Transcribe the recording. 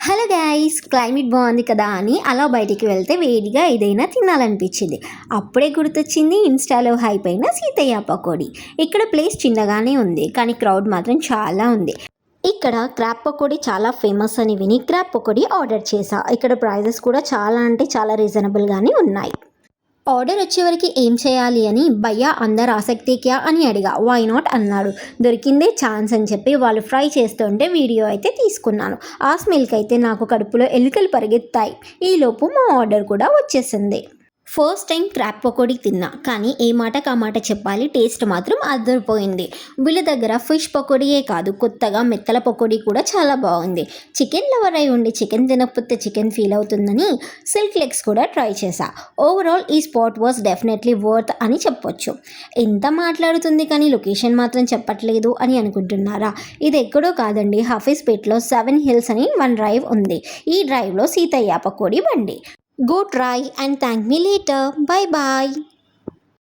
Hello guys, climate బాగుంది కదా అని అలా బయటికి వెళ్తే వేడిగా ఏదైనా తినాలనిపించింది. అప్పుడే గుర్తొచ్చింది ఇన్స్టాలో హైప్ అయిన సీతయ్య పకోడీ. ఇక్కడ ప్లేస్ చిన్నగానే ఉంది, కానీ క్రౌడ్ మాత్రం చాలా ఉంది. ఇక్కడ క్రాబ్ పకోడీ చాలా ఫేమస్ అని విని క్రాబ్ పకోడీ ఆర్డర్ చేశా. ఇక్కడ ప్రైజెస్ కూడా చాలా అంటే చాలా రీజనబుల్గానే ఉన్నాయి. ఆర్డర్ వచ్చేవరకు ఏం చేయాలి అని భయ్యా అందరు ఆసక్తి క్యా అని అడిగా. వై నాట్ అన్నాడు. దొరికిందే ఛాన్స్ అని చెప్పి వాళ్ళు ఫ్రై చేస్తుంటే వీడియో అయితే తీసుకున్నాను. ఆ స్మెల్కి అయితే నాకు కడుపులో ఎలుకలు పరిగెత్తాయి. ఈలోపు మా ఆర్డర్ కూడా వచ్చేసింది. ఫస్ట్ టైం క్రాబ్ పకోడీ తిన్నా, కానీ ఏ మాటకు ఆ మాట చెప్పాలి, టేస్ట్ మాత్రం అదిరిపోయింది. వీళ్ళ దగ్గర ఫిష్ పకోడీయే కాదు, కొత్తగా మెత్తల పకోడీ కూడా చాలా బాగుంది. చికెన్ లవర్ అయి ఉండి చికెన్ తినకపోతే చికెన్ ఫీల్ అవుతుందని సిల్క్ లెగ్స్ కూడా ట్రై చేశా. ఓవరాల్ ఈ స్పాట్ వాజ్ డెఫినెట్లీ వర్త్ అని చెప్పొచ్చు. ఎంత మాట్లాడుతుంది కానీ లొకేషన్ మాత్రం చెప్పట్లేదు అని అనుకుంటున్నారా? ఇది ఎక్కడో కాదండి, హఫీజ్పేట్లో 7 Hills అని వన్ డ్రైవ్ ఉంది. ఈ డ్రైవ్లో సీతయ్య పకోడీ బండి. Go try and thank me later. Bye bye.